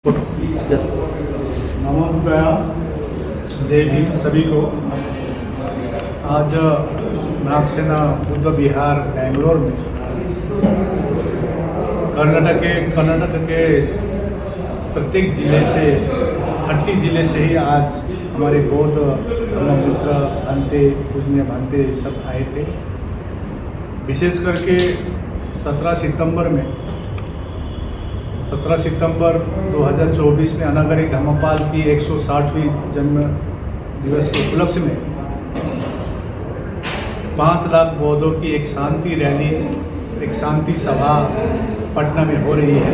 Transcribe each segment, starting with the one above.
Yes. नमो बुद्धाय, जय भीम सभी को। आज नागसेना बुद्ध विहार बेंगलोर में कर्नाटक के प्रत्येक जिले से 30 जिले से ही आज हमारे बौद्ध मित्र भांते पूजनीय भांते सब आए थे। विशेष करके 17 सितंबर 2024 में अनागरिक धर्मपाल की 160वीं जन्म दिवस के उपलक्ष्य में 5 लाख बौद्धों की एक शांति रैली, एक शांति सभा पटना में हो रही है।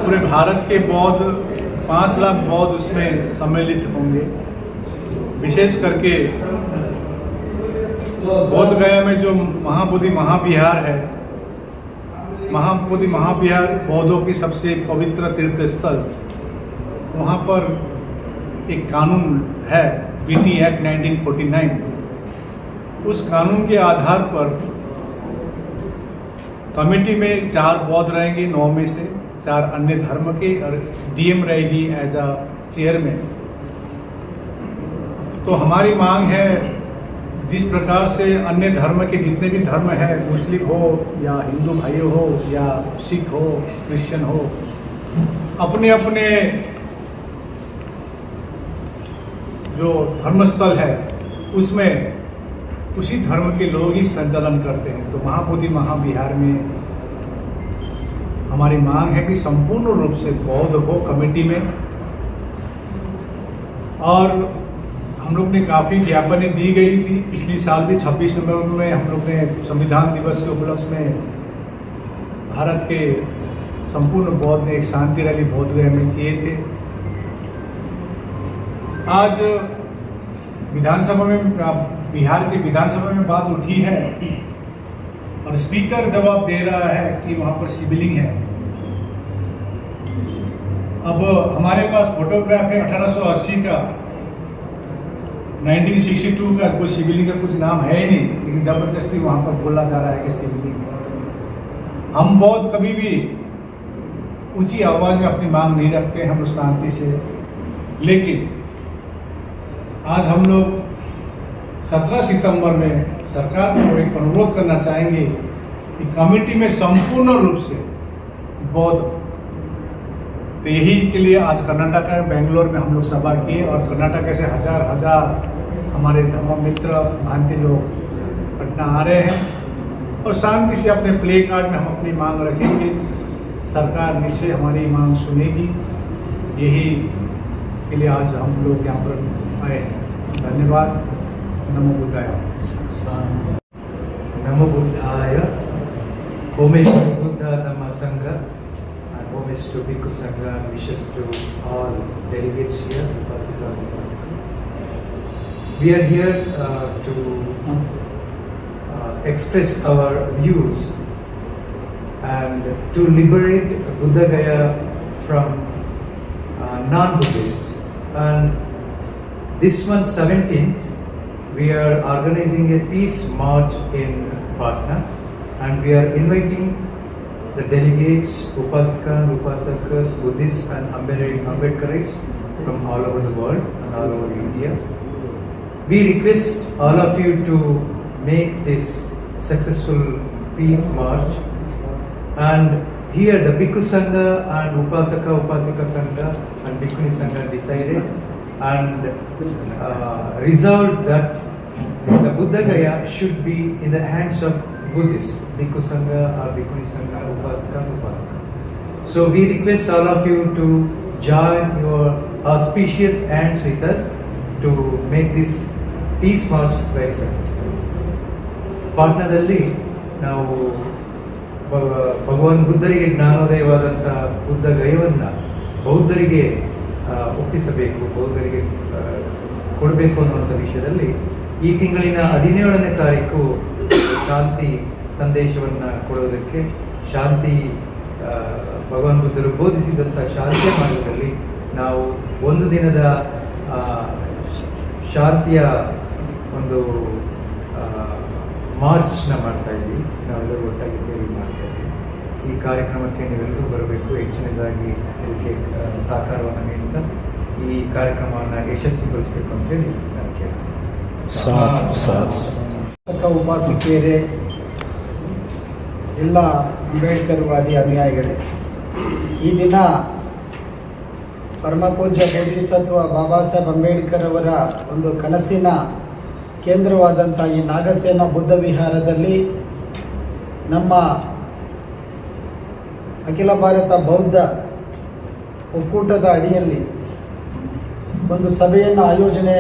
पूरे भारत के बौद्ध 5 लाख बौद्ध उसमें सम्मिलित होंगे। विशेष करके बोध गया में जो महाबोधि महाविहार है, महाबोधि महाविहार बौद्धों की सबसे पवित्र तीर्थ स्थल, वहाँ पर एक कानून है बीटी एक्ट 1949। उस कानून के आधार पर कमेटी में 4 बौद्ध रहेंगे, 9 में से 4 अन्य धर्म के, और डीएम रहेगी एज अ चेयरमैन। तो हमारी मांग है, जिस प्रकार से अन्य धर्म के जितने भी धर्म है, मुस्लिम हो या हिंदू भाई हो या सिख हो, क्रिश्चियन हो, अपने अपने जो धर्मस्थल है उसमें उसी धर्म के लोग ही संचालन करते हैं। तो महाबोधि महाविहार में हमारी मांग है कि संपूर्ण रूप से बौद्ध हो कमेटी में। और हम लोग ने काफ़ी ज्ञापनें दी गई थी। पिछली साल भी 26 नवंबर में हम लोग ने संविधान दिवस के उपलक्ष्य में भारत के संपूर्ण बौद्ध ने एक शांति रैली बोध गया में किए थे। आज विधानसभा में, बिहार के विधानसभा में बात उठी है और स्पीकर जवाब दे रहा है कि वहाँ पर शिवलिंग है। अब हमारे पास फोटोग्राफ है 1880 का, 1962 का, कोई शिवलिंग का कुछ नाम है ही नहीं, लेकिन जबरदस्ती वहाँ पर बोला जा रहा है कि शिवलिंग है। हम बौद्ध कभी भी ऊंची आवाज़ में अपनी मांग नहीं रखते, हम लोग शांति से। लेकिन आज हम लोग 17 सितंबर में सरकार को एक अनुरोध करना चाहेंगे कि कमेटी में संपूर्ण रूप से बौद्ध। तो यही के लिए आज कर्नाटक बेंगलोर में हम लोग सभा किए, और कर्नाटक से हजार हमारे धर्म मित्र भांति लोग पटना आ रहे हैं, और शांति से अपने प्ले कार्ड में हम अपनी मांग रखेंगे। सरकार निश्चय हमारी मांग सुनेगी। यही के लिए आज हम लोग यहाँ पर आए हैं। धन्यवाद। नमो बुद्धाय। नमो बुद्धाय। Homage to Buddha Dhamma Sangha and homage to Bhikkhu Sangha and wishes to all delegates here. We are here to express our views and to liberate Buddha Gaya from non-Buddhists. And this month 17th, we are organizing a peace march in Patna, and we are inviting the delegates, Upasikas, Upasakas, Buddhists and Ambedkarites from all over the world and all over India. We request all of you to make this successful peace march. And here the Bhikkhu Sangha and Upasika Sangha and Bhikkhuni Sangha decided and resolved that the Buddha Gaya should be in the hands of Buddhists, Bhikkhu Sangha or Bhikkhuni Sangha, Upasika. So we request all of you to join your auspicious hands with us to make this peace march very successful. ಪಾಟ್ನಾದಲ್ಲಿ ನಾವು ಭಗವಾನ್ ಬುದ್ಧರಿಗೆ ಜ್ಞಾನೋದಯವಾದಂಥ ಬುದ್ಧ ಗಯವನ್ನು ಬೌದ್ಧರಿಗೆ ಒಪ್ಪಿಸಬೇಕು, ಬೌದ್ಧರಿಗೆ ಕೊಡಬೇಕು ಅನ್ನುವಂಥ ವಿಷಯದಲ್ಲಿ ಈ ತಿಂಗಳಿನ 17ನೇ ತಾರೀಕು ಶಾಂತಿ ಸಂದೇಶವನ್ನು ಕೊಡೋದಕ್ಕೆ, ಶಾಂತಿ ಭಗವಾನ್ ಬುದ್ಧರು ಬೋಧಿಸಿದಂಥ ಶಾಂತಿಯ ಮಾರ್ಗದಲ್ಲಿ ನಾವು ಒಂದು ದಿನದ ಶಾಂತಿಯ ಒಂದು ಮಾರ್ಚ್ನ ಮಾಡ್ತಾ ಇದ್ದೀವಿ. ನಾವೆಲ್ಲರೂ ಒಟ್ಟಾಗಿ ಸೇರಿ ಮಾಡ್ತಾ ಇದ್ದೀವಿ. ಈ ಕಾರ್ಯಕ್ರಮಕ್ಕೆ ನೀವೆಲ್ಲರೂ ಬರಬೇಕು, ಹೆಚ್ಚಿನದಾಗಿ ಇದಕ್ಕೆ ಸಹಕಾರವನ್ನು ನೀಡುತ್ತಾ ಈ ಕಾರ್ಯಕ್ರಮವನ್ನು ಯಶಸ್ವಿಗೊಳಿಸಬೇಕು ಅಂತೇಳಿ ನಾನು ಕೇಳ್ತೀನಿ. ಉಪಾಸಕಿಯರೇ, ಎಲ್ಲ ಅಂಬೇಡ್ಕರ್ ವಾದಿ ಅನುಯಾಯಿಗಳೇ, ಈ ದಿನ ಪರಮಪೂಜ್ಯ ಬೋಧಿಸತ್ವ ಬಾಬಾ ಸಾಹೇಬ್ ಅಂಬೇಡ್ಕರ್ ಅವರ ಒಂದು ಕನಸಿನ ಕೇಂದ್ರವಾದಂಥ ಈ ನಾಗಸೇನ ಬುದ್ಧ ವಿಹಾರದಲ್ಲಿ ನಮ್ಮ ಅಖಿಲ ಭಾರತ ಬೌದ್ಧ ಒಕ್ಕೂಟದ ಅಡಿಯಲ್ಲಿ ಒಂದು ಸಭೆಯನ್ನು ಆಯೋಜನೆ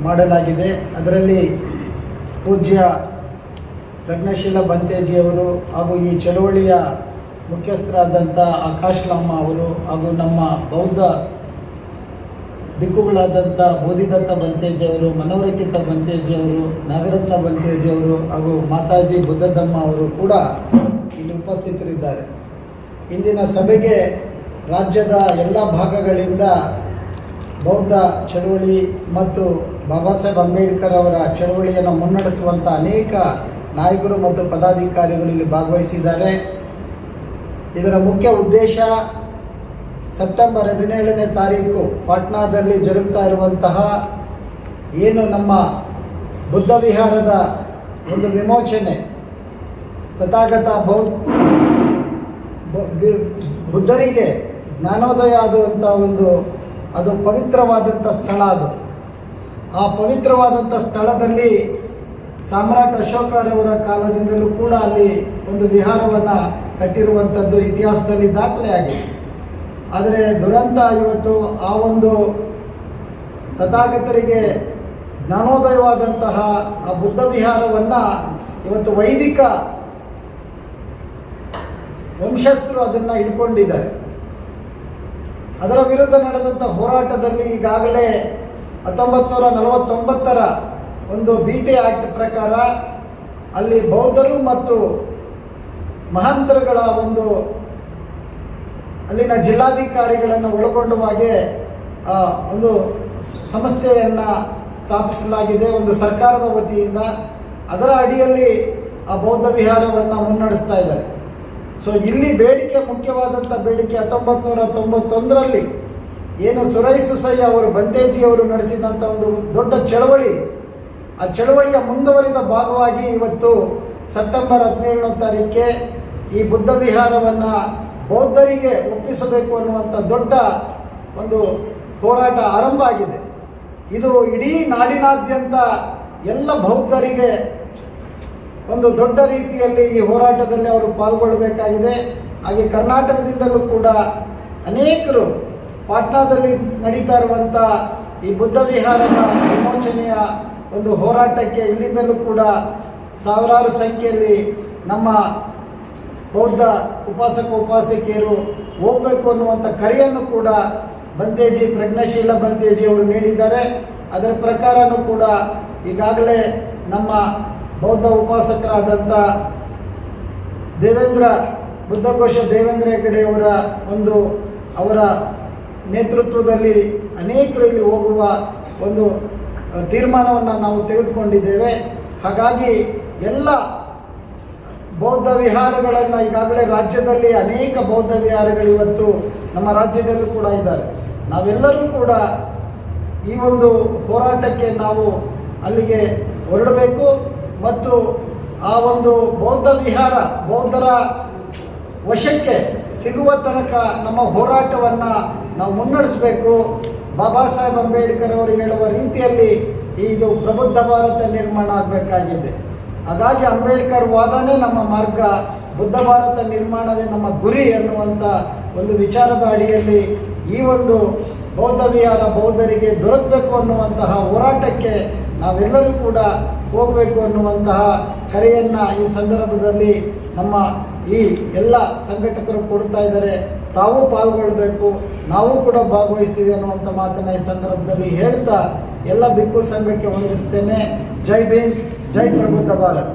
ಮಾಡಲಾಗಿದೆ. ಅದರಲ್ಲಿ ಪೂಜ್ಯ ಪ್ರಜ್ಞಾಶೀಲ ಬಂತೇಜಿಯವರು ಹಾಗೂ ಈ ಚಳವಳಿಯ ಮುಖ್ಯಸ್ಥರಾದಂಥ ಆಕಾಶ್ ಲಾಮ ಅವರು ಹಾಗೂ ನಮ್ಮ ಬೌದ್ಧ ಭಿಕ್ಕುಗಳಾದಂಥ ಬೋಧಿದತ್ತ ಬಂತೇಜಿಯವರು, ಮನೋರಕಿತ ಬಂತೇಜಿಯವರು, ನಾಗರತ್ನ ಬಂತೇಜಿಯವರು ಹಾಗೂ ಮಾತಾಜಿ ಬುದ್ಧದಮ್ಮ ಅವರು ಕೂಡ ಇಲ್ಲಿ ಉಪಸ್ಥಿತರಿದ್ದಾರೆ. ಇಂದಿನ ಸಭೆಗೆ ರಾಜ್ಯದ ಎಲ್ಲ ಭಾಗಗಳಿಂದ ಬೌದ್ಧ ಚಳವಳಿ ಮತ್ತು ಬಾಬಾ ಸಾಹೇಬ್ ಅಂಬೇಡ್ಕರ್ ಅವರ ಚಳವಳಿಯನ್ನು ಮುನ್ನಡೆಸುವಂಥ ಅನೇಕ ನಾಯಕರು ಮತ್ತು ಪದಾಧಿಕಾರಿಗಳು ಇಲ್ಲಿ ಭಾಗವಹಿಸಿದ್ದಾರೆ. ಇದರ ಮುಖ್ಯ ಉದ್ದೇಶ ಸೆಪ್ಟೆಂಬರ್ 17ನೇ ತಾರೀಕು ಪಾಟ್ನಾದಲ್ಲಿ ಜರುಗ್ತಾ ಇರುವಂತಹ ಏನು ನಮ್ಮ ಬುದ್ಧ ವಿಹಾರದ ಒಂದು ವಿಮೋಚನೆ, ತಥಾಗತ ಬುದ್ಧರಿಗೆ ಜ್ಞಾನೋದಯ ಆಗುವಂಥ ಅದು ಪವಿತ್ರವಾದಂಥ ಸ್ಥಳ. ಆ ಪವಿತ್ರವಾದಂಥ ಸ್ಥಳದಲ್ಲಿ ಸಾಮ್ರಾಟ್ ಅಶೋಕರವರ ಕಾಲದಿಂದಲೂ ಕೂಡ ಅಲ್ಲಿ ಒಂದು ವಿಹಾರವನ್ನು ಕಟ್ಟಿರುವಂಥದ್ದು ಇತಿಹಾಸದಲ್ಲಿ ದಾಖಲೆ ಆಗಿದೆ. ಆದರೆ ದುರಂತ ಇವತ್ತು ಆ ಒಂದು ತಥಾಗತರಿಗೆ ಜ್ಞಾನೋದಯವಾದಂತಹ ಆ ಬುದ್ಧ ವಿಹಾರವನ್ನು ಇವತ್ತು ವೈದಿಕ ವಂಶಸ್ಥರು ಅದನ್ನು ಇಟ್ಕೊಂಡಿದ್ದಾರೆ. ಅದರ ವಿರುದ್ಧ ನಡೆದಂಥ ಹೋರಾಟದಲ್ಲಿ ಈಗಾಗಲೇ 1949ರ ಒಂದು BT ಆ್ಯಕ್ಟ್ ಪ್ರಕಾರ ಅಲ್ಲಿ ಬೌದ್ಧರು ಮತ್ತು ಮಹಾಂತರುಗಳ ಅಲ್ಲಿನ ಜಿಲ್ಲಾಧಿಕಾರಿಗಳನ್ನು ಒಳಗೊಂಡ ಹಾಗೆ ಒಂದು ಸಂಸ್ಥೆಯನ್ನು ಸ್ಥಾಪಿಸಲಾಗಿದೆ ಒಂದು ಸರ್ಕಾರದ ವತಿಯಿಂದ. ಅದರ ಅಡಿಯಲ್ಲಿ ಆ ಬೌದ್ಧ ವಿಹಾರವನ್ನು ಮುನ್ನಡೆಸ್ತಾ ಇದ್ದಾರೆ. ಸೊ ಇಲ್ಲಿ ಬೇಡಿಕೆ, ಮುಖ್ಯವಾದಂಥ ಬೇಡಿಕೆ 1991ರಲ್ಲಿ ಏನು ಸುರೈ ಸುಸಯ್ಯ ಅವರು, ಬಂತೇಜಿಯವರು ನಡೆಸಿದಂಥ ಒಂದು ದೊಡ್ಡ ಚಳವಳಿ, ಆ ಚಳವಳಿಯ ಮುಂದುವರಿದ ಭಾಗವಾಗಿ ಇವತ್ತು ಸೆಪ್ಟೆಂಬರ್ 17ನೇ ತಾರೀಕಿಗೆ ಈ ಬುದ್ಧ ವಿಹಾರವನ್ನು ಬೌದ್ಧರಿಗೆ ಒಪ್ಪಿಸಬೇಕು ಅನ್ನುವಂಥ ದೊಡ್ಡ ಒಂದು ಹೋರಾಟ ಆರಂಭ ಆಗಿದೆ. ಇದು ಇಡೀ ನಾಡಿನಾದ್ಯಂತ ಎಲ್ಲ ಬೌದ್ಧರಿಗೆ ಒಂದು ದೊಡ್ಡ ರೀತಿಯಲ್ಲಿ ಈ ಹೋರಾಟದಲ್ಲಿ ಅವರು ಪಾಲ್ಗೊಳ್ಳಬೇಕಾಗಿದೆ. ಹಾಗೆ ಕರ್ನಾಟಕದಿಂದಲೂ ಕೂಡ ಅನೇಕರು ಪಾಟ್ನಾದಲ್ಲಿ ನಡೀತಾ ಇರುವಂಥ ಈ ಬುದ್ಧ ವಿಹಾರದ ವಿಮೋಚನೆಯ ಒಂದು ಹೋರಾಟಕ್ಕೆ ಇಲ್ಲಿಂದಲೂ ಕೂಡ ಸಾವಿರಾರು ಸಂಖ್ಯೆಯಲ್ಲಿ ನಮ್ಮ ಬೌದ್ಧ ಉಪಾಸಕ ಉಪಾಸಕಿಯರು ಹೋಗಬೇಕು ಅನ್ನುವಂಥ ಕರೆಯನ್ನು ಕೂಡ ಬಂತೇಜಿ, ಪ್ರಜ್ಞಾಶೀಲ ಬಂತೇಜಿ ಅವರು ನೀಡಿದ್ದಾರೆ. ಅದರ ಪ್ರಕಾರನೂ ಕೂಡ ಈಗಾಗಲೇ ನಮ್ಮ ಬೌದ್ಧ ಉಪಾಸಕರಾದಂಥ ಬುದ್ಧಘೋಷ ದೇವೇಂದ್ರ ಹೆಗಡೆಯವರ ಅವರ ನೇತೃತ್ವದಲ್ಲಿ ಅನೇಕರು ಇಲ್ಲಿ ಹೋಗುವ ಒಂದು ತೀರ್ಮಾನವನ್ನು ನಾವು ತೆಗೆದುಕೊಂಡಿದ್ದೇವೆ. ಹಾಗಾಗಿ ಎಲ್ಲ ಬೌದ್ಧ ವಿಹಾರಗಳನ್ನು ಈಗಾಗಲೇ ರಾಜ್ಯದಲ್ಲಿ ಅನೇಕ ಬೌದ್ಧ ವಿಹಾರಗಳು ಇವತ್ತು ನಮ್ಮ ರಾಜ್ಯದಲ್ಲೂ ಕೂಡ ಇದ್ದಾವೆ. ನಾವೆಲ್ಲರೂ ಕೂಡ ಈ ಒಂದು ಹೋರಾಟಕ್ಕೆ ನಾವು ಅಲ್ಲಿಗೆ ಹೊರಡಬೇಕು ಮತ್ತು ಆ ಒಂದು ಬೌದ್ಧ ವಿಹಾರ ಬೌದ್ಧರ ವಶಕ್ಕೆ ಸಿಗುವ ತನಕ ನಮ್ಮ ಹೋರಾಟವನ್ನು ನಾವು ಮುನ್ನಡೆಸಬೇಕು. ಬಾಬಾ ಸಾಹೇಬ್ ಅಂಬೇಡ್ಕರ್ ಅವರು ಹೇಳುವ ರೀತಿಯಲ್ಲಿ ಇದು ಪ್ರಬುದ್ಧ ಭಾರತ ನಿರ್ಮಾಣ ಆಗಬೇಕಾಗಿದೆ. ಹಾಗಾಗಿ ಅಂಬೇಡ್ಕರ್ ವಾದನೇ ನಮ್ಮ ಮಾರ್ಗ, ಬುದ್ಧ ಭಾರತ ನಿರ್ಮಾಣವೇ ನಮ್ಮ ಗುರಿ ಅನ್ನುವಂಥ ಒಂದು ವಿಚಾರದ ಅಡಿಯಲ್ಲಿ ಈ ಒಂದು ಬೌದ್ಧ ವಿಹಾರ ಬೌದ್ಧರಿಗೆ ದೊರಕಬೇಕು ಅನ್ನುವಂತಹ ಹೋರಾಟಕ್ಕೆ ನಾವೆಲ್ಲರೂ ಕೂಡ ಹೋಗಬೇಕು ಅನ್ನುವಂತಹ ಕರೆಯನ್ನು ಈ ಸಂದರ್ಭದಲ್ಲಿ ನಮ್ಮ ಈ ಎಲ್ಲ ಸಂಘಟಕರು ಕೊಡ್ತಾ ಇದ್ದಾರೆ. ತಾವು ಪಾಲ್ಗೊಳ್ಳಬೇಕು, ನಾವು ಕೂಡ ಭಾಗವಹಿಸ್ತೀವಿ ಅನ್ನುವಂಥ ಮಾತನ್ನು ಈ ಸಂದರ್ಭದಲ್ಲಿ ಹೇಳ್ತಾ ಎಲ್ಲ ಭಿಕ್ಕು ಸಂಘಕ್ಕೆ ವಂದಿಸ್ತೇನೆ. ಜೈ ಭೀಮ್, ಜೈ ಪ್ರಬುದ್ಧ ಭಾರತ್.